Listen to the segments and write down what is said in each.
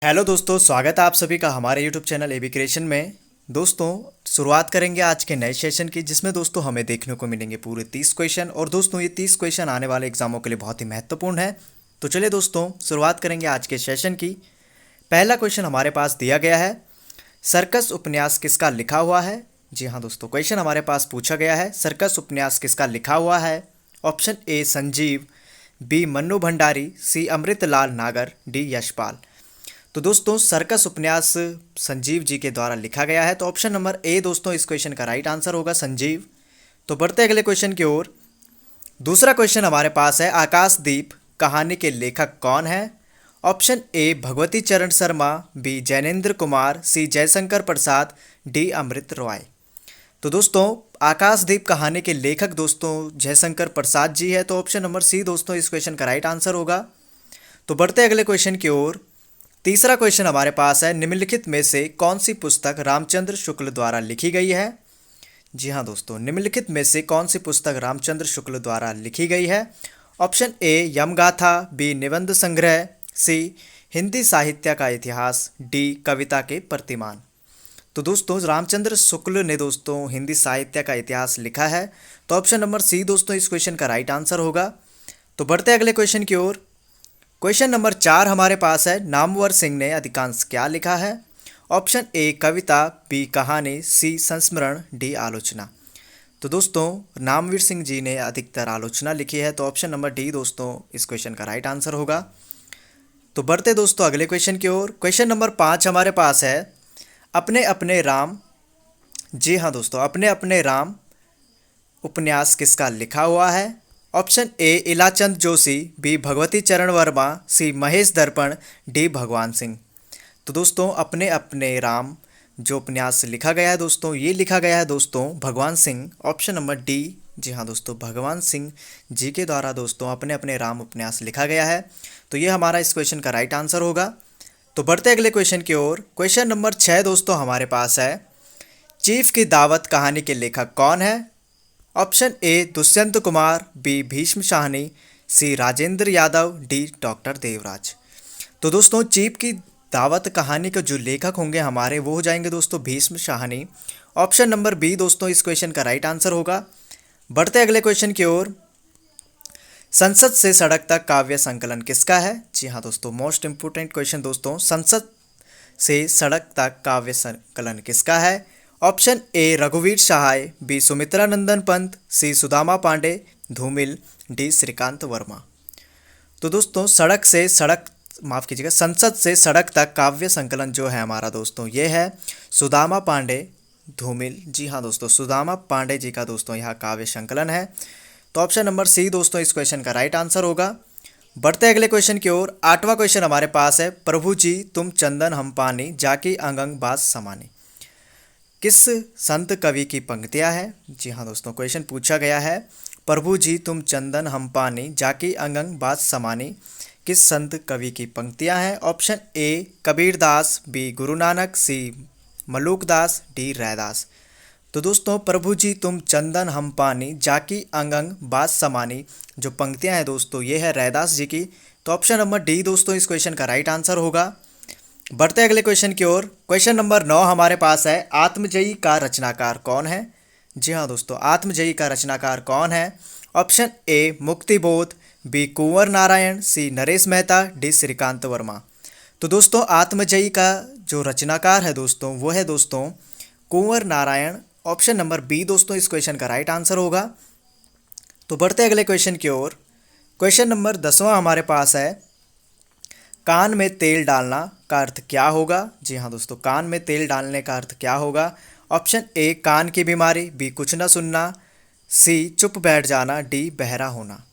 Hello दोस्तों, स्वागत है आप सभी का हमारे यूट्यूब चैनल एबी क्रिएशन में। दोस्तों, शुरुआत करेंगे आज के नए सेशन की, जिसमें दोस्तों हमें देखने को मिलेंगे पूरे 30 क्वेश्चन। और दोस्तों ये 30 क्वेश्चन आने वाले एग्जामों के लिए बहुत ही महत्वपूर्ण है। तो चलिए दोस्तों, शुरुआत करेंगे आज के सेशन की। पहला क्वेश्चन हमारे पास दिया गया है, सर्कस उपन्यास किसका लिखा हुआ है। जी हाँ दोस्तों, क्वेश्चन हमारे पास पूछा गया है, सर्कस उपन्यास किसका लिखा हुआ है। Option A Sanjeev, B Mannu Bhandari, C Amritlal Nagar, D Yashpal. तो दोस्तों सर्कस उपन्यास संजीव जी के द्वारा लिखा गया है, तो ऑप्शन नंबर ए दोस्तों इस क्वेश्चन का राइट आंसर होगा, संजीव। तो बढ़ते अगले क्वेश्चन की ओर। दूसरा क्वेश्चन हमारे पास है, आकाशदीप कहानी के लेखक कौन है। ऑप्शन ए भगवती चरण शर्मा, बी जैनेन्द्र कुमार, सी जयशंकर प्रसाद, डी अमृत रॉय। तो दोस्तों आकाशदीप कहानी के लेखक दोस्तों जयशंकर प्रसाद जी है, तो ऑप्शन नंबर सी दोस्तों इस क्वेश्चन का राइट आंसर होगा। तो बढ़ते अगले क्वेश्चन की ओर। तीसरा क्वेश्चन हमारे पास है, निम्नलिखित में से कौन सी पुस्तक रामचंद्र शुक्ल द्वारा लिखी गई है। जी हाँ दोस्तों, निम्नलिखित में से कौन सी पुस्तक रामचंद्र शुक्ल द्वारा लिखी गई है। ऑप्शन ए यमगाथा, बी निबंध संग्रह, सी हिंदी साहित्य का इतिहास, डी कविता के प्रतिमान। तो दोस्तों रामचंद्र शुक्ल ने दोस्तों हिंदी साहित्य का इतिहास लिखा है, तो ऑप्शन नंबर सी दोस्तों इस क्वेश्चन का राइट आंसर होगा। तो बढ़ते अगले क्वेश्चन की ओर। क्वेश्चन नंबर 4 हमारे पास है, नामवर सिंह ने अधिकांश क्या लिखा है। ऑप्शन ए कविता, बी कहानी, सी संस्मरण, डी आलोचना। तो दोस्तों नामवीर सिंह जी ने अधिकतर आलोचना लिखी है, तो ऑप्शन नंबर डी दोस्तों इस क्वेश्चन का राइट आंसर होगा। तो बढ़ते दोस्तों अगले क्वेश्चन की ओर। क्वेश्चन नंबर 5 हमारे पास है, अपने अपने राम। जी हाँ दोस्तों, अपने अपने राम उपन्यास किसका लिखा हुआ है। Option A Ilachand Joshi, B Bhagwati Charan Verma, सी महेश दर्पण, डी भगवान सिंह। तो दोस्तों अपने अपने राम जो उपन्यास लिखा गया है दोस्तों, ये लिखा गया है दोस्तों भगवान सिंह, ऑप्शन नंबर डी। जी हाँ दोस्तों, भगवान सिंह जी के द्वारा दोस्तों अपने अपने राम उपन्यास लिखा गया है, तो ये हमारा इस क्वेश्चन का राइट आंसर होगा। तो बढ़ते अगले क्वेश्चन की ओर। क्वेश्चन नंबर 6 दोस्तों हमारे पास है, चीफ की दावत कहानी के लेखक कौन है। Option A Dushyant Kumar, B Bhisham Sahni, C Rajendra Yadav, D doctor Devraj. तो दोस्तों चीफ की दावत कहानी के जो लेखक होंगे हमारे, वो हो जाएंगे दोस्तों Bhisham Sahni. Option number B दोस्तों इस क्वेश्चन का राइट आंसर होगा। बढ़ते अगले क्वेश्चन की ओर। संसद से सड़क तक काव्य संकलन किसका है। जी हाँ दोस्तों, मोस्ट इंपोर्टेंट क्वेश्चन दोस्तों, संसद से सड़क तक काव्य संकलन किसका है। ऑप्शन ए रघुवीर सहाय, बी सुमित्रा नंदन पंत, सी सुदामा पांडे धूमिल, डी श्रीकांत वर्मा। तो दोस्तों संसद से सड़क तक काव्य संकलन जो है हमारा दोस्तों, ये है सुदामा पांडे धूमिल। जी हाँ दोस्तों, सुदामा पांडे जी का दोस्तों यह काव्य संकलन है, तो ऑप्शन नंबर सी दोस्तों इस क्वेश्चन का राइट आंसर होगा। बढ़ते अगले क्वेश्चन की ओर। 8वां क्वेश्चन हमारे पास है, प्रभु जी तुम चंदन हम पानी, जाकी अंगंग बास समानी, किस संत कवि की पंक्तियां हैं। जी हाँ दोस्तों, क्वेश्चन पूछा गया है, प्रभु जी तुम चंदन हम पानी, जाकी अंगंग बात समानी, किस संत कवि की पंक्तियां हैं। ऑप्शन ए कबीरदास, बी गुरु नानक, सी मलूकदास, डी रैदास। तो दोस्तों प्रभु जी तुम चंदन हम पानी, जाकी अंगंग बात समानी जो पंक्तियां हैं दोस्तों, ये है रैदास जी की, तो ऑप्शन नंबर डी दोस्तों इस क्वेश्चन का राइट आंसर होगा। बढ़ते अगले क्वेश्चन की ओर। क्वेश्चन नंबर 9 हमारे पास है, आत्मजयी का रचनाकार कौन है। जी हाँ दोस्तों, आत्मजयी का रचनाकार कौन है। Option A Muktibodh, B Kunwar Narayan, C Naresh Mehta, D Shrikant Verma. तो दोस्तों आत्मजयी का जो रचनाकार है दोस्तों, वो है दोस्तों कुंवर नारायण। ऑप्शन नंबर बी दोस्तों इस क्वेश्चन का राइट आंसर होगा। तो बढ़ते अगले क्वेश्चन की ओर। क्वेश्चन नंबर 10वां हमारे पास है, कान में तेल डालना का अर्थ क्या होगा। जी हाँ दोस्तों, कान में तेल डालने का अर्थ क्या होगा। ऑप्शन ए कान की बीमारी, बी कुछ ना सुनना, सी चुप बैठ जाना, डी बहरा होना।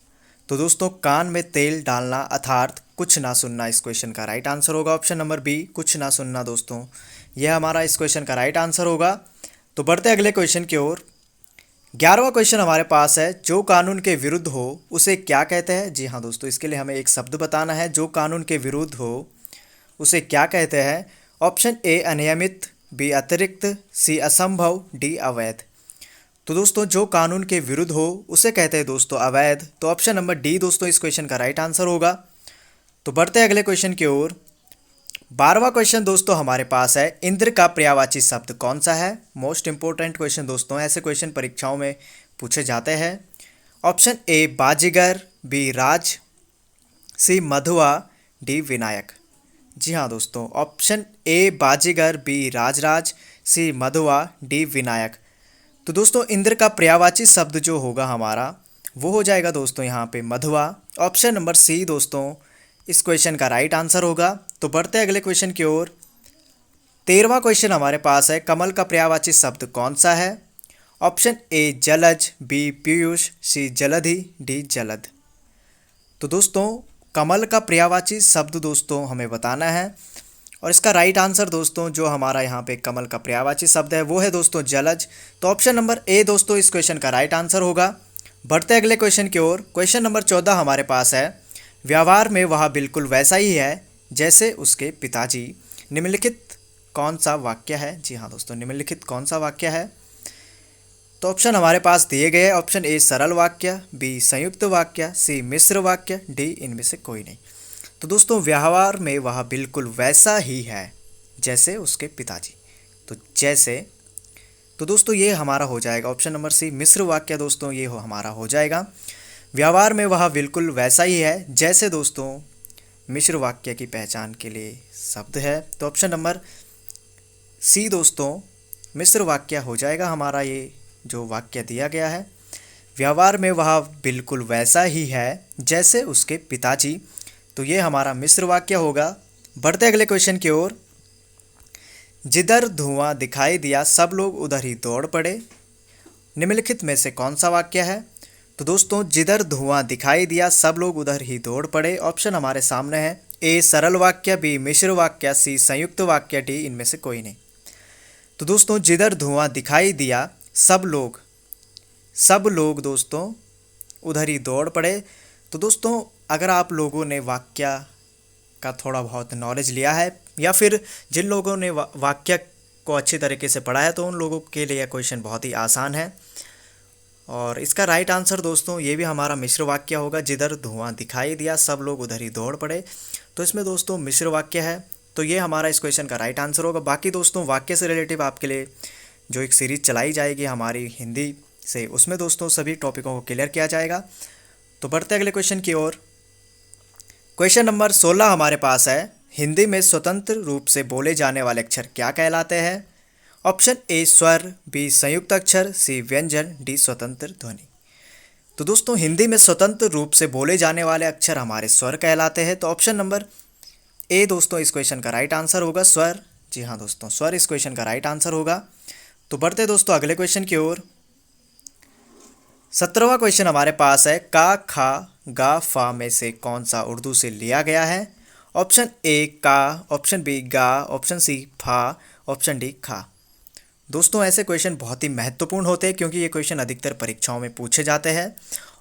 तो दोस्तों कान में तेल डालना अर्थात कुछ ना सुनना इस क्वेश्चन का राइट आंसर होगा। ऑप्शन नंबर बी कुछ ना सुनना दोस्तों, यह हमारा इस क्वेश्चन का राइट आंसर होगा। तो बढ़ते अगले क्वेश्चन की ओर। 11वां क्वेश्चन हमारे पास है, जो कानून के विरुद्ध हो उसे क्या कहते हैं। जी हाँ दोस्तों, इसके लिए हमें एक शब्द बताना है, जो कानून के विरुद्ध हो उसे क्या कहते हैं। ऑप्शन ए अनियमित, बी अतिरिक्त, सी असंभव, डी अवैध। तो दोस्तों जो कानून के विरुद्ध हो उसे कहते हैं दोस्तों अवैध, तो ऑप्शन नंबर डी दोस्तों इस क्वेश्चन का राइट आंसर होगा। तो बढ़ते हैं अगले क्वेश्चन की ओर। 12वां क्वेश्चन दोस्तों हमारे पास है, इंद्र का पर्यायवाची शब्द कौन सा है। मोस्ट इंपोर्टेंट क्वेश्चन दोस्तों, ऐसे क्वेश्चन परीक्षाओं में पूछे जाते हैं। Option A Bajigar, B Raj, C Madhua, D Vinayak. जी हाँ दोस्तों, option A Bajigar, B Rajraj, C Madhua, D Vinayak. तो दोस्तों इंद्र का पर्यायवाची शब्द जो होगा हमारा वो हो जाएगा दोस्तों यहाँ पे मधुआ। ऑप्शन नंबर सी दोस्तों इस क्वेश्चन का राइट आंसर होगा। तो बढ़ते हैं अगले क्वेश्चन की ओर। 13वां क्वेश्चन हमारे पास है, कमल का पर्यायवाची शब्द कौन सा है। ऑप्शन ए जलज, बी पीयूष, सी जलधि, डी जलद। तो दोस्तों कमल का पर्यायवाची शब्द दोस्तों हमें बताना है, और इसका राइट आंसर दोस्तों जो हमारा यहाँ पे कमल का पर्यायवाची शब्द है वो है दोस्तों जलज। तो ऑप्शन नंबर ए दोस्तों इस क्वेश्चन का राइट आंसर होगा। बढ़ते अगले क्वेश्चन की ओर। क्वेश्चन नंबर 14 हमारे पास है, व्यवहार में वह बिल्कुल वैसा ही है जैसे उसके पिताजी। निम्नलिखित कौन सा वाक्य है। जी हाँ दोस्तों, निम्नलिखित कौन सा वाक्य है। तो ऑप्शन हमारे पास दिए गए। ऑप्शन ए सरल वाक्य, बी संयुक्त वाक्य, सी मिश्र वाक्य, डी इनमें से कोई नहीं। तो दोस्तों व्यवहार में वह बिल्कुल वैसा ही है जैसे उसके पिताजी। तो जैसे, तो दोस्तों ये हमारा हो जाएगा ऑप्शन नंबर सी मिश्र वाक्य। दोस्तों ये हमारा हो जाएगा, व्यवहार में वह बिल्कुल वैसा ही है जैसे दोस्तों मिश्र वाक्य की पहचान के लिए शब्द है। तो ऑप्शन नंबर सी दोस्तों मिश्र वाक्य हो जाएगा हमारा, ये जो वाक्य दिया गया है, व्यवहार में वह बिल्कुल वैसा ही है जैसे उसके पिताजी। तो ये हमारा मिश्र वाक्य होगा। बढ़ते अगले क्वेश्चन की ओर। जिधर धुआं दिखाई दिया सब लोग उधर ही दौड़ पड़े। निम्नलिखित में से कौन सा वाक्य है। तो दोस्तों जिधर धुआं दिखाई दिया सब लोग उधर ही दौड़ पड़े। ऑप्शन हमारे सामने है, ए सरल वाक्य, बी मिश्र वाक्य, सी संयुक्त वाक्य, डी इनमें से कोई नहीं। तो दोस्तों जिधर धुआं दिखाई दिया सब लोग दोस्तों उधर ही दौड़ पड़े। तो दोस्तों अगर आप लोगों ने वाक्य का थोड़ा बहुत नॉलेज लिया है, या फिर जिन लोगों ने वाक्य को अच्छी तरीके से पढ़ा है, तो उन लोगों के लिए यह क्वेश्चन बहुत ही आसान है। और इसका राइट आंसर दोस्तों ये भी हमारा मिश्र वाक्य होगा। जिधर धुआं दिखाई दिया सब लोग उधर ही दौड़ पड़े। तो इसमें दोस्तों मिश्र वाक्य है, तो ये हमारा इस क्वेश्चन का राइट आंसर होगा। बाकी दोस्तों वाक्य से रिलेटिव आपके लिए जो एक सीरीज चलाई जाएगी हमारी हिंदी से, उसमें दोस्तों सभी टॉपिकों को क्लियर किया जाएगा। तो बढ़ते अगले क्वेश्चन की ओर। क्वेश्चन नंबर 16 हमारे पास है, हिंदी में स्वतंत्र रूप से बोले जाने वाले अक्षर क्या कहलाते हैं। ऑप्शन ए स्वर, बी संयुक्त अक्षर, सी व्यंजन, डी स्वतंत्र ध्वनि। तो दोस्तों हिंदी में स्वतंत्र रूप से बोले जाने वाले अक्षर हमारे स्वर कहलाते हैं। तो ऑप्शन नंबर ए दोस्तों इस क्वेश्चन का राइट आंसर होगा स्वर। जी हाँ दोस्तों, स्वर इस क्वेश्चन का राइट आंसर होगा। तो बढ़ते दोस्तों अगले क्वेश्चन की ओर। 17वां क्वेश्चन हमारे पास है, का, खा, गा, फा में से कौन सा उर्दू से लिया गया है। ऑप्शन ए का, ऑप्शन बी गा, ऑप्शन सी फा, ऑप्शन डी खा। दोस्तों ऐसे क्वेश्चन बहुत ही महत्वपूर्ण होते हैं क्योंकि ये क्वेश्चन अधिकतर परीक्षाओं में पूछे जाते हैं,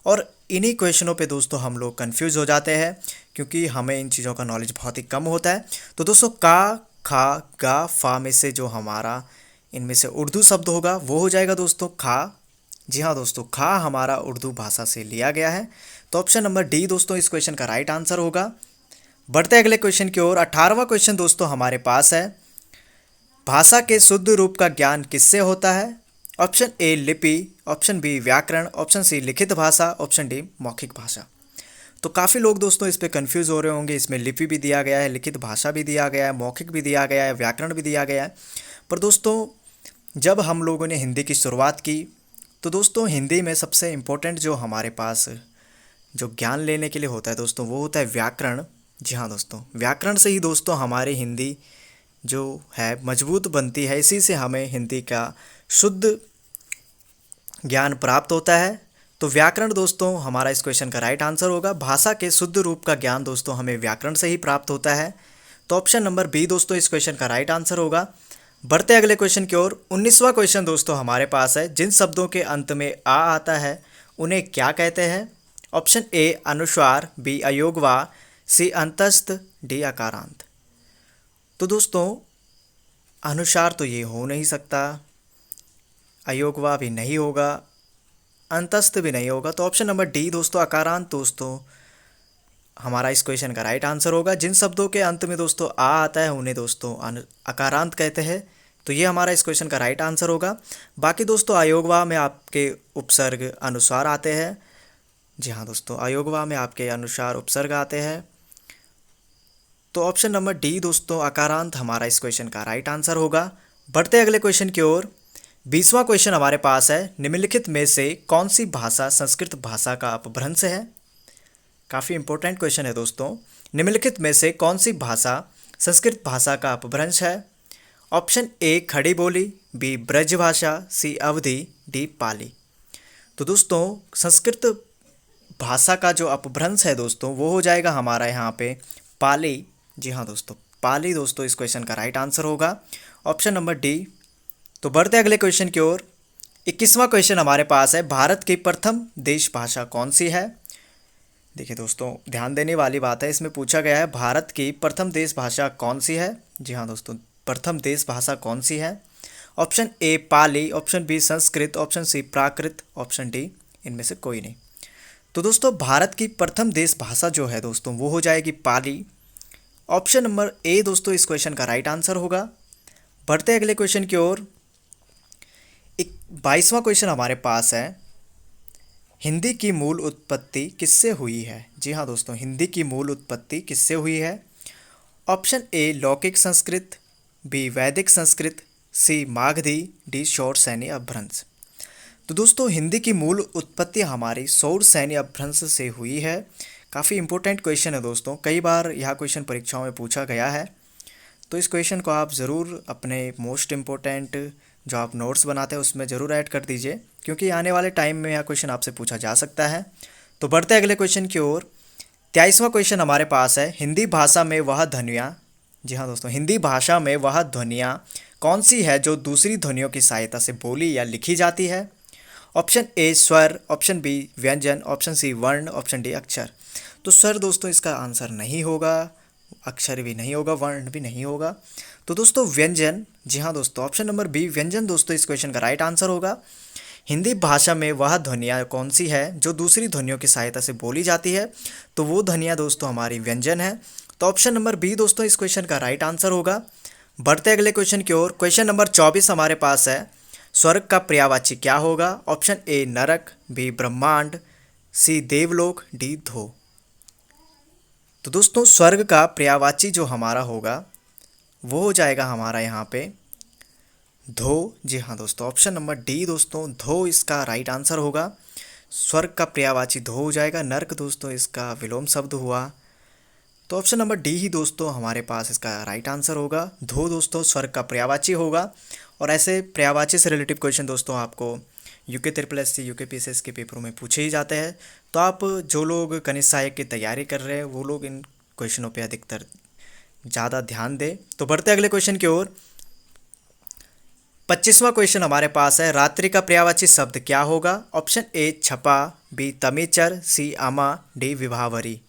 और इन्हीं क्वेश्चनों पे दोस्तों हम लोग कंफ्यूज हो जाते हैं क्योंकि हमें इन चीज़ों का नॉलेज बहुत ही कम होता है। तो दोस्तों का, खा, गा, फा में से जो हमारा इनमें से उर्दू शब्द होगा वो हो जाएगा दोस्तों खा। जी हाँ दोस्तों, खा हमारा उर्दू भाषा से लिया गया है। तो ऑप्शन नंबर डी दोस्तों इस क्वेश्चन का राइट आंसर होगा। बढ़ते अगले क्वेश्चन की ओर। 18वां क्वेश्चन दोस्तों हमारे पास है, भाषा के शुद्ध रूप का ज्ञान किससे होता है। ऑप्शन ए लिपि, ऑप्शन बी व्याकरण, ऑप्शन सी लिखित भाषा, ऑप्शन डी मौखिक भाषा। तो काफ़ी लोग दोस्तों इस पे कंफ्यूज हो रहे होंगे, इसमें लिपि भी दिया गया है, लिखित भाषा भी दिया गया है, मौखिक भी दिया गया है, व्याकरण भी दिया गया है। पर दोस्तों जब हम लोगों ने हिंदी की शुरुआत की, तो दोस्तों हिंदी में सबसे इम्पोर्टेंट जो हमारे पास जो ज्ञान लेने के लिए होता है दोस्तों वो होता है व्याकरण। जी हाँ दोस्तों, व्याकरण से ही दोस्तों हमारी हिंदी जो है मजबूत बनती है, इसी से हमें हिंदी का शुद्ध ज्ञान प्राप्त होता है। तो व्याकरण दोस्तों हमारा इस क्वेश्चन का राइट आंसर होगा। भाषा के शुद्ध रूप का ज्ञान दोस्तों हमें व्याकरण से ही प्राप्त होता है। तो ऑप्शन नंबर बी दोस्तों इस क्वेश्चन का राइट आंसर होगा। बढ़ते अगले क्वेश्चन की ओर। 19वां क्वेश्चन दोस्तों हमारे पास है, जिन शब्दों के अंत में आ आता है उन्हें क्या कहते हैं। ऑप्शन ए अनुस्वार, बी अयोगवा, सी अंतस्थ, डी अकारांत। तो दोस्तों अनुस्वार तो ये हो नहीं सकता, अयोगवा भी नहीं होगा, अंतस्थ भी नहीं होगा। तो ऑप्शन नंबर डी दोस्तों अकारांत दोस्तों हमारा इस क्वेश्चन का राइट आंसर होगा। जिन शब्दों के अंत में दोस्तों आ आता है उन्हें दोस्तों अकारांत कहते हैं। तो ये हमारा इस क्वेश्चन का राइट आंसर होगा। बाकी दोस्तों अयोगवा में आपके उपसर्ग अनुस्वार आते हैं। जी हाँ दोस्तों, अयोगवा में आपके अनुसार उपसर्ग आते हैं। तो ऑप्शन नंबर डी दोस्तों अकारांत हमारा इस क्वेश्चन का राइट आंसर होगा। बढ़ते अगले क्वेश्चन की ओर। 20वां क्वेश्चन हमारे पास है, निम्नलिखित में से कौन सी भाषा संस्कृत भाषा का अपभ्रंश है। काफ़ी इंपॉर्टेंट क्वेश्चन है दोस्तों। निम्नलिखित में से कौन सी भाषा संस्कृत भाषा का अपभ्रंश है। ऑप्शन ए खड़ी बोली, बी ब्रज भाषा, सी अवधी, डी पाली। तो दोस्तों संस्कृत भाषा का जो अपभ्रंश है दोस्तों वो हो जाएगा हमारा यहाँ पे पाली। जी हाँ दोस्तों, पाली दोस्तों इस क्वेश्चन का राइट आंसर होगा, ऑप्शन नंबर डी। तो बढ़ते अगले क्वेश्चन की ओर। 21वां क्वेश्चन हमारे पास है, भारत की प्रथम देश भाषा कौन सी है। देखिए दोस्तों ध्यान देने वाली बात है, इसमें पूछा गया है भारत की प्रथम देश भाषा कौन सी है। जी हाँ दोस्तों, प्रथम देश भाषा कौन सी है। Option A Pali, option B Sanskrit, option C Prakrit, option D इनमें से कोई नहीं। तो दोस्तों भारत की प्रथम देश भाषा जो है दोस्तों वो हो जाएगी पाली। ऑप्शन नंबर ए दोस्तों इस क्वेश्चन का राइट आंसर होगा। बढ़ते अगले क्वेश्चन की ओर। 22वां क्वेश्चन हमारे पास है, हिंदी की मूल उत्पत्ति किससे हुई है। जी हाँ दोस्तों, हिंदी की मूल उत्पत्ति किससे हुई है। ऑप्शन ए लौकिक संस्कृत, बी वैदिक संस्कृत, सी मागधी, डी शौर सैन्य अपभ्रंश। तो दोस्तों हिंदी की मूल उत्पत्ति हमारी शौर सैन्य अपभ्रंश से हुई है। काफ़ी इंपॉर्टेंट क्वेश्चन है दोस्तों, कई बार यह क्वेश्चन परीक्षाओं में पूछा गया है। तो इस क्वेश्चन को आप ज़रूर अपने मोस्ट इम्पोर्टेंट जो आप नोट्स बनाते हैं उसमें ज़रूर ऐड कर दीजिए, क्योंकि आने वाले टाइम में यह क्वेश्चन आपसे पूछा जा सकता है। तो बढ़ते अगले क्वेश्चन की ओर। 23वां क्वेश्चन हमारे पास है, हिंदी भाषा में वह ध्वनियाँ। जी हाँ दोस्तों, हिंदी भाषा में वह ध्वनियाँ कौन सी है जो दूसरी ध्वनियों की सहायता से बोली या लिखी जाती है। ऑप्शन ए स्वर, ऑप्शन बी व्यंजन, ऑप्शन सी वर्ण, ऑप्शन डी अक्षर। तो स्वर दोस्तों इसका आंसर नहीं होगा, अक्षर भी नहीं होगा, वर्ण भी नहीं होगा। तो दोस्तों व्यंजन, जी हाँ दोस्तों ऑप्शन नंबर बी व्यंजन दोस्तों इस क्वेश्चन का राइट आंसर होगा। हिंदी भाषा में वह ध्वनियाँ कौन सी है जो दूसरी ध्वनियों की सहायता से बोली जाती है, तो वो ध्वनियाँ दोस्तों हमारी व्यंजन है। तो ऑप्शन नंबर बी दोस्तों इस क्वेश्चन का राइट आंसर होगा। बढ़ते अगले क्वेश्चन की ओर। क्वेश्चन नंबर 24 हमारे पास है, स्वर्ग का पर्यायवाची क्या होगा। ऑप्शन ए नरक, बी ब्रह्मांड, सी देवलोक, डी धो। तो दोस्तों स्वर्ग का पर्यायवाची जो हमारा होगा वो हो जाएगा हमारा यहाँ पे धो। जी हाँ दोस्तों, ऑप्शन नंबर डी दोस्तों धो इसका राइट आंसर होगा। स्वर्ग का पर्यायवाची धो हो जाएगा। नर्क दोस्तों इसका विलोम शब्द हुआ। तो ऑप्शन नंबर डी ही दोस्तों हमारे पास इसका राइट आंसर होगा। धो दोस्तों स्वर्ग का पर्यायवाची होगा। और ऐसे पर्यायवाची से रिलेटिव क्वेश्चन दोस्तों आपको यूके SSC, यूके PSS के पेपरों में पूछे ही जाते हैं। तो आप जो लोग कनिष्ठ सहायक की तैयारी कर रहे हैं वो लोग इन क्वेश्चनों पे अधिकतर ज़्यादा ध्यान दें। तो बढ़ते अगले क्वेश्चन की ओर। 25वां क्वेश्चन हमारे पास है, रात्रि का पर्यायवाची शब्द क्या होगा। ऑप्शन ए छपा, बी तमिचर, सी आमा, डी विवाहवरी।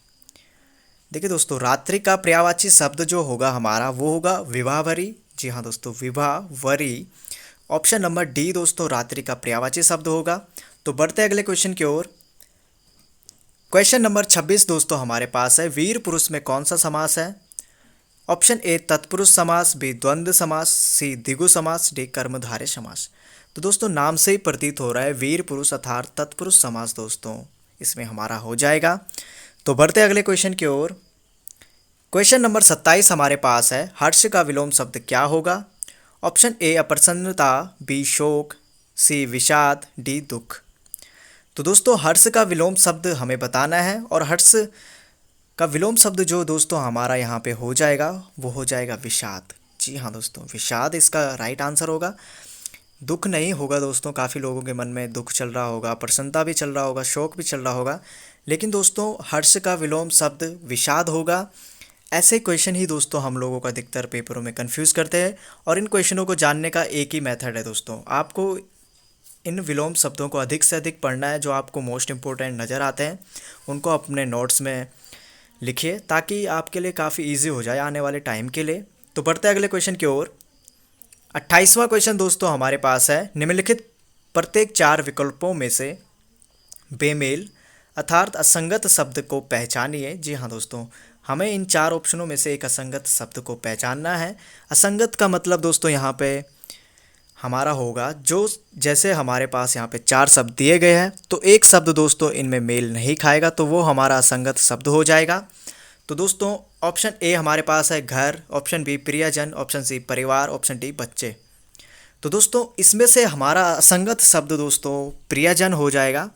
देखिए दोस्तों रात्रि का पर्यायवाची शब्द जो होगा हमारा वो होगा विवाहवरी। जी हाँ दोस्तों विवाहवरी। ऑप्शन नंबर डी दोस्तों रात्रि का पर्यायवाची शब्द होगा। तो बढ़ते अगले क्वेश्चन की ओर। क्वेश्चन नंबर 26 दोस्तों हमारे पास है, वीर पुरुष में कौन सा समास है। ऑप्शन ए तत्पुरुष समास, बी द्वंद्व समास, सी द्विगु समास, डी कर्मधारय समास। तो दोस्तों नाम से ही प्रतीत हो रहा है वीर पुरुष अर्थात तत्पुरुष समास दोस्तों इसमें हमारा हो जाएगा। तो बढ़ते अगले क्वेश्चन की ओर। क्वेश्चन नंबर 27 हमारे पास है, हर्ष का विलोम शब्द क्या होगा। ऑप्शन ए अप्रसन्नता, बी शोक, सी विषाद, डी दुख। तो दोस्तों हर्ष का विलोम शब्द हमें बताना है, और हर्ष का विलोम शब्द जो दोस्तों हमारा यहाँ पे हो जाएगा वो हो जाएगा विषाद। जी हाँ दोस्तों विषाद इसका राइट आंसर होगा। दुख नहीं होगा दोस्तों, काफ़ी लोगों के मन में दुख चल रहा होगा, प्रसन्नता भी चल रहा होगा, शोक भी चल रहा होगा, लेकिन दोस्तों हर्ष का विलोम शब्द विषाद होगा। ऐसे क्वेश्चन ही दोस्तों हम लोगों को अधिकतर पेपरों में कंफ्यूज करते हैं, और इन क्वेश्चनों को जानने का एक ही मेथड है दोस्तों, आपको इन विलोम शब्दों को अधिक से अधिक पढ़ना है। जो आपको मोस्ट इम्पोर्टेंट नज़र आते हैं उनको अपने नोट्स में लिखिए, ताकि आपके लिए काफ़ी इजी हो जाए आने वाले टाइम के लिए। तो बढ़ते अगले क्वेश्चन की ओर। 28वां क्वेश्चन दोस्तों हमारे पास है, निम्नलिखित प्रत्येक 4 विकल्पों में से बेमेल अर्थात असंगत शब्द को पहचानिए। जी हाँ दोस्तों, हमें इन 4 ऑप्शनों में से एक असंगत शब्द को पहचानना है। असंगत का मतलब दोस्तों यहाँ पे हमारा होगा जो, जैसे हमारे पास यहाँ पे 4 शब्द दिए गए हैं तो एक शब्द दोस्तों इनमें मेल नहीं खाएगा, तो वो हमारा असंगत शब्द हो जाएगा। तो दोस्तों ऑप्शन ए हमारे पास है घर, ऑप्शन बी प्रियजन, ऑप्शन सी परिवार, ऑप्शन डी बच्चे। तो दोस्तों इसमें से हमारा असंगत शब्द दोस्तों प्रियजन हो जाएगा।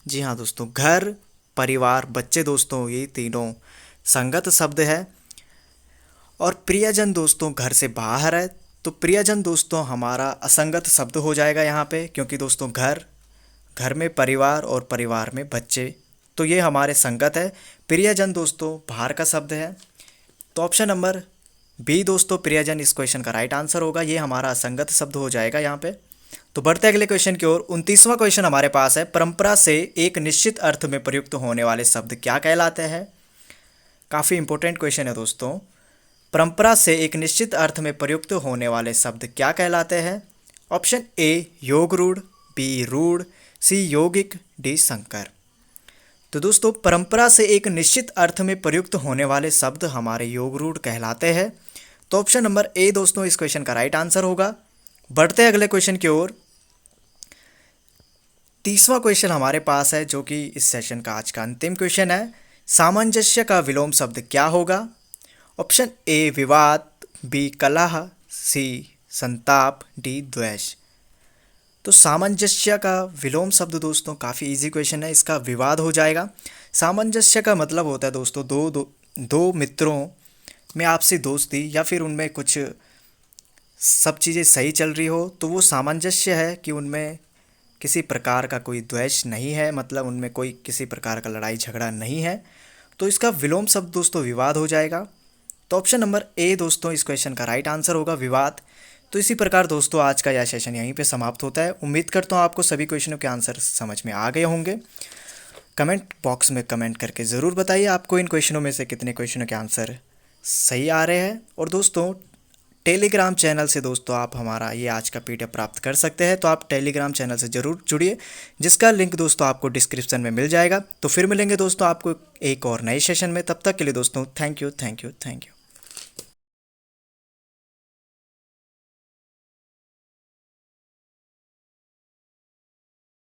जी हाँ दोस्तों, घर, परिवार, बच्चे दोस्तों ये तीनों संगत शब्द है और प्रियजन दोस्तों घर से बाहर है, तो प्रियजन दोस्तों हमारा असंगत शब्द हो जाएगा यहाँ पे, क्योंकि दोस्तों घर में परिवार और परिवार में बच्चे, तो ये हमारे संगत है। प्रियजन दोस्तों बाहर का शब्द है, तो ऑप्शन नंबर बी दोस्तों प्रियजन इस क्वेश्चन का राइट आंसर होगा, ये हमारा असंगत शब्द हो जाएगा यहाँ पे। तो बढ़ते अगले क्वेश्चन की ओर। 29वां क्वेश्चन हमारे पास है, परंपरा से एक निश्चित अर्थ में प्रयुक्त होने वाले शब्द क्या कहलाते हैं। काफ़ी इंपॉर्टेंट क्वेश्चन है दोस्तों। परंपरा से एक निश्चित अर्थ में प्रयुक्त होने वाले शब्द क्या कहलाते हैं। ऑप्शन ए योग रूढ़, बी रूढ़, सी यौगिक, डी संकर। तो दोस्तों परंपरा से एक निश्चित अर्थ में प्रयुक्त होने वाले शब्द हमारे योग रूढ़ कहलाते हैं, तो ऑप्शन नंबर ए दोस्तों इस क्वेश्चन का राइट आंसर होगा। बढ़ते हैं अगले क्वेश्चन की ओर। 30वां क्वेश्चन हमारे पास है जो कि इस सेशन का आज का अंतिम क्वेश्चन है। सामंजस्य का विलोम शब्द क्या होगा। ऑप्शन ए विवाद, बी कलह, सी संताप, डी द्वेष। तो सामंजस्य का विलोम शब्द दोस्तों काफ़ी इजी क्वेश्चन है, इसका विवाद हो जाएगा। सामंजस्य का मतलब होता है दोस्तों दो मित्रों में आपसी दोस्ती या फिर उनमें कुछ सब चीज़ें सही चल रही हो, तो वो सामंजस्य है कि उनमें किसी प्रकार का कोई द्वेष नहीं है, मतलब उनमें कोई किसी प्रकार का लड़ाई झगड़ा नहीं है, तो इसका विलोम शब्द दोस्तों विवाद हो जाएगा। तो ऑप्शन नंबर ए दोस्तों इस क्वेश्चन का राइट आंसर होगा, विवाद। तो इसी प्रकार दोस्तों आज का यह सेशन यहीं पे समाप्त होता है। उम्मीद करता हूँ आपको सभी क्वेश्चनों के आंसर समझ में आ गए होंगे। कमेंट बॉक्स में कमेंट करके ज़रूर बताइए आपको इन क्वेश्चनों में से कितने क्वेश्चनों के आंसर सही आ रहे हैं। और दोस्तों टेलीग्राम चैनल से दोस्तों आप हमारा ये आज का PDF प्राप्त कर सकते हैं, तो आप टेलीग्राम चैनल से ज़रूर जुड़िए, जिसका लिंक दोस्तों आपको डिस्क्रिप्शन में मिल जाएगा। तो फिर मिलेंगे दोस्तों आपको एक और नए सेशन में, तब तक के लिए दोस्तों थैंक यू।